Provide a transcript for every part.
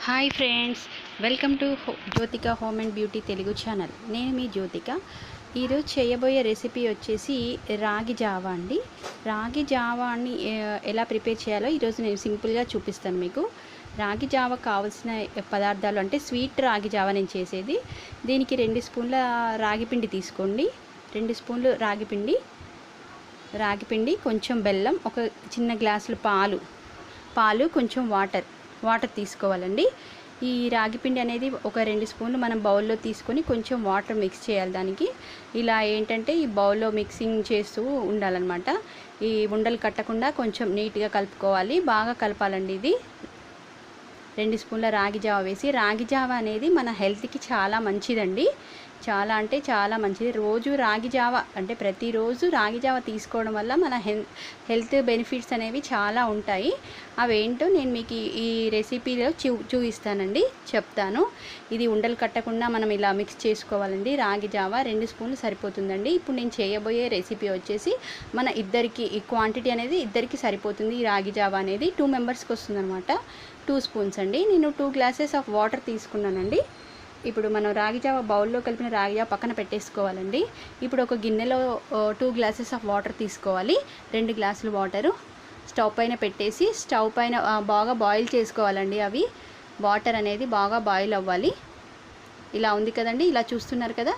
Hi friends, welcome to Jyothika home and beauty Telugu channel. నేను మీ జ్యోతిక. ఈరోజు చేయబోయే రెసిపీ వచ్చేసి రాగి జావా అండి. రాగి జావాని ఎలా ప్రిపేర్ చేయాలో ఈరోజు నేను సింపుల్గా చూపిస్తాను మీకు. రాగి జావా కావాల్సిన పదార్థాలు అంటే స్వీట్ రాగి జావా నేను చేసేది. దీనికి 2 స్పూన్ల రాగి పిండి తీసుకోండి. 2 స్పూన్లు రాగి పిండి, కొంచెం బెల్లం, ఒక చిన్న గ్లాసులు పాలు, కొంచెం వాటర్ తీసుకోవాలండి. ఈ రాగి పిండి అనేది ఒక 2 స్పూన్లు మనం బౌల్లో తీసుకొని కొంచెం వాటర్ మిక్స్ చేయాలి. దానికి ఇలా ఏంటంటే ఈ బౌల్లో మిక్సింగ్ చేస్తూ ఉండాలన్నమాట. ఈ ఉండలు కట్టకుండా కొంచెం నీట్గా కలుపుకోవాలి, బాగా కలపాలండి. ఇది 2 స్పూన్ల రాగి జావ వేసి, రాగి జావ అనేది మన హెల్త్కి చాలా మంచిదండి. చాలా అంటే చాలా మంచిది. రోజు రాగి జావ అంటే ప్రతిరోజు రాగి జావ తీసుకోవడం వల్ల మన హెల్త్ బెనిఫిట్స్ అనేవి చాలా ఉంటాయి. అవేంటో నేను మీకు ఈ రెసిపీలో చూపిస్తానండి, చెప్తాను. ఇది ఉండలు కట్టకుండా మనం ఇలా మిక్స్ చేసుకోవాలండి. రాగి జావ 2 స్పూన్లు సరిపోతుందండి. ఇప్పుడు నేను చేయబోయే రెసిపీ వచ్చేసి మన ఇద్దరికి, ఈ క్వాంటిటీ అనేది ఇద్దరికి సరిపోతుంది. ఈ రాగి జావ అనేది 2 మెంబర్స్కి వస్తుందన్నమాట. 2 స్పూన్స్ అండి. నేను 2 గ్లాసెస్ ఆఫ్ వాటర్ తీసుకున్నానండి. ఇప్పుడు మనం రాగి జావ బౌల్లో కలిపిన రాగి జావ పక్కన పెట్టేసుకోవాలండి. ఇప్పుడు ఒక గిన్నెలో 2 గ్లాసెస్ ఆఫ్ వాటర్ తీసుకోవాలి. 2 గ్లాసులు వాటరు స్టవ్ పైన పెట్టేసి, స్టవ్ పైన బాగా బాయిల్ చేసుకోవాలండి. అవి వాటర్ అనేది బాగా బాయిల్ అవ్వాలి. ఇలా ఉంది కదండి, ఇలా చూస్తున్నారు కదా.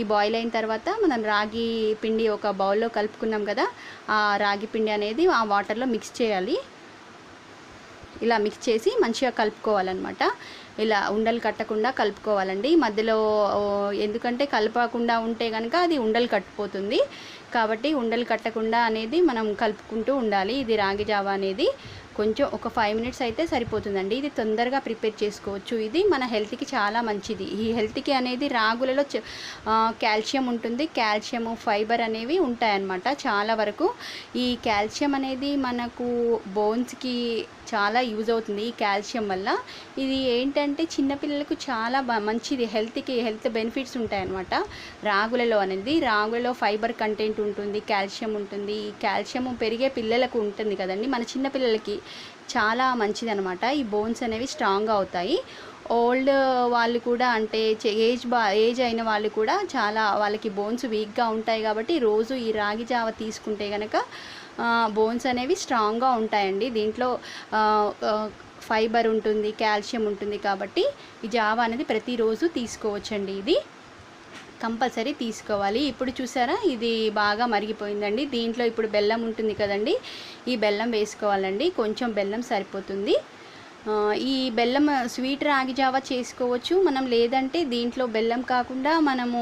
ఈ బాయిల్ అయిన తర్వాత మనం రాగి పిండి ఒక బౌల్లో కలుపుకున్నాం కదా, ఆ రాగి పిండి అనేది ఆ వాటర్లో మిక్స్ చేయాలి. ఇలా మిక్స్ చేసి మంచిగా కలుపుకోవాలన్నమాట. ఇలా ఉండలు కట్టకుండా కలుపుకోవాలండి. మధ్యలో ఎందుకంటే కలపకుండా ఉంటే కనుక అది ఉండలు కట్టిపోతుంది. కాబట్టి ఉండలు కట్టకుండా అనేది మనం కలుపుకుంటూ ఉండాలి. ఇది రాగి జావా అనేది కొంచెం ఒక 5 మినిట్స్ అయితే సరిపోతుందండి. ఇది తొందరగా ప్రిపేర్ చేసుకోవచ్చు. ఇది మన హెల్త్కి చాలా మంచిది. ఈ హెల్త్కి అనేది రాగులలో కాల్షియం ఉంటుంది. కాల్షియము, ఫైబర్ అనేవి ఉంటాయన్నమాట చాలా వరకు. ఈ కాల్షియం అనేది మనకు బోన్స్కి చాలా యూజ్ అవుతుంది. ఈ కాల్షియం వల్ల ఇది ఏంటంటే చిన్నపిల్లలకు చాలా మంచిది. హెల్త్ బెనిఫిట్స్ ఉంటాయన్నమాట రాగులలో అనేది. రాగులలో ఫైబర్ కంటెంట్ ఉంటుంది, కాల్షియం ఉంటుంది. ఈ కాల్షియం పెరిగే పిల్లలకు ఉంటుంది కదండి, మన చిన్నపిల్లలకి చాలా మంచిది అనమాట. ఈ బోన్స్ అనేవి స్ట్రాంగ్గా అవుతాయి. ఓల్డ్ వాళ్ళు కూడా అంటే ఏజ్ అయిన వాళ్ళు కూడా చాలా, వాళ్ళకి బోన్స్ వీక్గా ఉంటాయి. కాబట్టి రోజు ఈ రాగి జావ తీసుకుంటే కనుక బోన్స్ అనేవి స్ట్రాంగ్గా ఉంటాయండి. దీంట్లో ఫైబర్ ఉంటుంది, కాల్షియం ఉంటుంది. కాబట్టి ఈ జావ అనేది ప్రతిరోజు తీసుకోవచ్చండి. ఇది కంపల్సరీ తీసుకోవాలి. ఇప్పుడు చూసారా, ఇది బాగా మరిగిపోయిందండి. దీంట్లో ఇప్పుడు బెల్లం ఉంటుంది కదండి, ఈ బెల్లం వేసుకోవాలండి. కొంచెం బెల్లం సరిపోతుంది. ఈ బెల్లం స్వీట్ రాగి జావా చేసుకోవచ్చు మనం, లేదంటే దీంట్లో బెల్లం కాకుండా మనము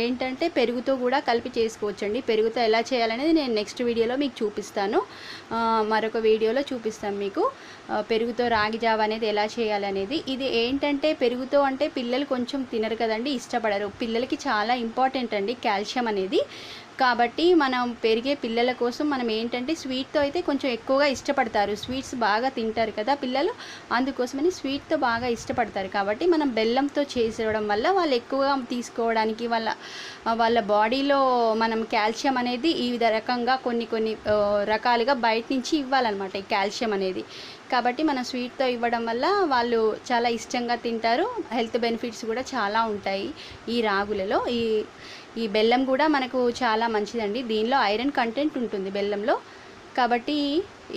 ఏంటంటే పెరుగుతో కూడా కలిపి చేసుకోవచ్చండి. పెరుగుతో ఎలా చేయాలనేది నేను నెక్స్ట్ వీడియోలో మీకు చూపిస్తాను. మరొక వీడియోలో చూపిస్తాను మీకు పెరుగుతో రాగి జావా అనేది ఎలా చేయాలనేది. ఇది ఏంటంటే పెరుగుతో అంటే పిల్లలు కొంచెం తినరు కదండి, ఇష్టపడరు. పిల్లలకి చాలా ఇంపార్టెంట్ అండి కాల్షియం అనేది. కాబట్టి మనం పెరిగే పిల్లల కోసం మనం ఏంటంటే స్వీట్తో అయితే కొంచెం ఎక్కువగా ఇష్టపడతారు. స్వీట్స్ బాగా తింటారు కదా పిల్లలు, అందుకోసమని స్వీట్తో బాగా ఇష్టపడతారు. కాబట్టి మనం బెల్లంతో చేసేయడం వల్ల వాళ్ళు ఎక్కువగా తీసుకోవడానికి, వాళ్ళ బాడీలో మనం కాల్షియం అనేది ఈ రకంగా కొన్ని రకాలుగా బయట నుంచి ఇవ్వాలన్నమాట ఈ కాల్షియం అనేది. కాబట్టి మనం స్వీట్తో ఇవ్వడం వల్ల వాళ్ళు చాలా ఇష్టంగా తింటారు. హెల్త్ బెనిఫిట్స్ కూడా చాలా ఉంటాయి ఈ రాగులలో. ఈ బెల్లం కూడా మనకు చాలా మంచిదండి. దీనిలో ఐరన్ కంటెంట్ ఉంటుంది బెల్లంలో. కాబట్టి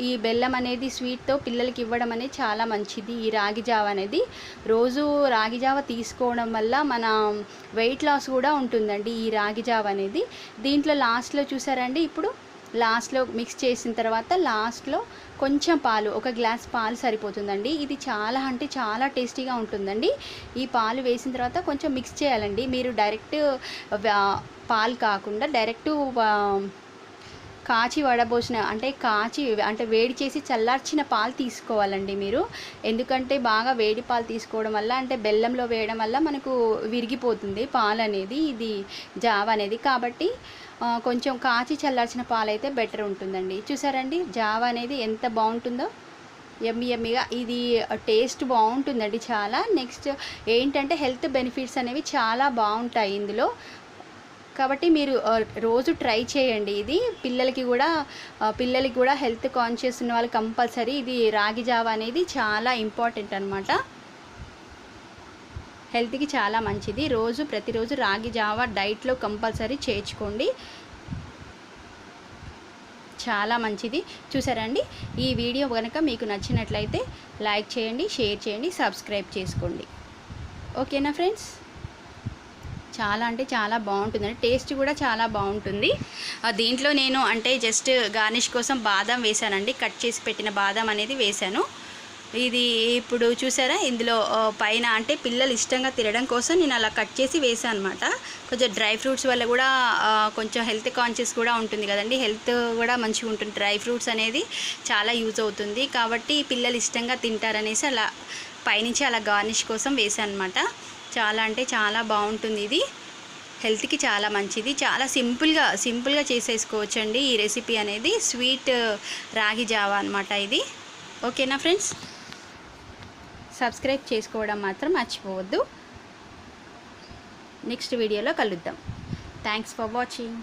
ఈ బెల్లం అనేది స్వీట్తో పిల్లలకి ఇవ్వడం అనేది చాలా మంచిది. ఈ రాగి జావ అనేది రోజు రాగి జావ తీసుకోవడం వల్ల మన వెయిట్ లాస్ కూడా ఉంటుందండి ఈ రాగి జావ అనేది. దీంట్లో లాస్ట్లో చూసారండి, ఇప్పుడు లాస్ట్లో మిక్స్ చేసిన తర్వాత లాస్ట్లో కొంచెం పాలు, 1 గ్లాస్ పాలు సరిపోతుందండి. ఇది చాలా అంటే చాలా టేస్టీగా ఉంటుందండి. ఈ పాలు వేసిన తర్వాత కొంచెం మిక్స్ చేయాలండి. మీరు డైరెక్ట్ పాలు కాకుండా డైరెక్ట్ కాచి వడబోసిన అంటే వేడి చేసి చల్లార్చిన పాలు తీసుకోవాలండి మీరు. ఎందుకంటే బాగా వేడి పాలు తీసుకోవడం వల్ల, అంటే బెల్లంలో వేయడం వల్ల మనకు విరిగిపోతుంది పాలు అనేది, ఇది జావ అనేది. కాబట్టి కొంచెం కాచి చల్లార్చిన పాలు అయితే బెటర్ ఉంటుందండి. చూసారండి జావ అనేది ఎంత బాగుంటుందో, యమ్మీగా. ఇది టేస్ట్ బాగుంటుందండి చాలా. నెక్స్ట్ ఏంటంటే హెల్త్ బెనిఫిట్స్ అనేవి చాలా బాగుంటాయి ఇందులో. కాబట్టి మీరు రోజు ట్రై చేయండి. ఇది పిల్లలకి కూడా హెల్త్ కాన్షియస్ ఉన్న వాళ్ళు కంపల్సరీ ఇది రాగి జావ అనేది చాలా ఇంపార్టెంట్ అనమాట. హెల్త్కి చాలా మంచిది. ప్రతిరోజు రాగి జావా డైట్లో కంపల్సరీ చేర్చుకోండి, చాలా మంచిది. చూసారండి, ఈ వీడియో కనుక మీకు నచ్చినట్లయితే లైక్ చేయండి, షేర్ చేయండి, సబ్స్క్రైబ్ చేసుకోండి. ఓకేనా ఫ్రెండ్స్? చాలా అంటే చాలా బాగుంటుందండి, టేస్ట్ కూడా చాలా బాగుంటుంది. దీంట్లో నేను అంటే జస్ట్ గార్నిష్ కోసం బాదం వేసానండి, కట్ చేసి పెట్టిన బాదం అనేది వేసాను. ఇది ఇప్పుడు చూసారా, ఇందులో పైన అంటే పిల్లలు ఇష్టంగా తినడం కోసం నేను అలా కట్ చేసి వేసాను అనమాట. కొంచెం డ్రై ఫ్రూట్స్ వల్ల కూడా కొంచెం హెల్త్ కాన్షియస్ కూడా ఉంటుంది కదండి, హెల్త్ కూడా మంచిగా ఉంటుంది. డ్రై ఫ్రూట్స్ అనేది చాలా యూజ్ అవుతుంది కాబట్టి పిల్లలు ఇష్టంగా తింటారనేసి అలా పైనుంచి అలా గార్నిష్ కోసం వేసాను అనమాట. చాలా అంటే చాలా బాగుంటుంది, ఇది హెల్త్కి చాలా మంచిది. చాలా సింపుల్గా చేసేసుకోవచ్చండి ఈ రెసిపీ అనేది. స్వీట్ రాగి జావా అనమాట ఇది. ఓకేనా ఫ్రెండ్స్? సబ్స్క్రైబ్ చేసుకోవడం మాత్రం మర్చిపోవద్దు. నెక్స్ట్ వీడియోలో కలుద్దాం. Thanks for watching.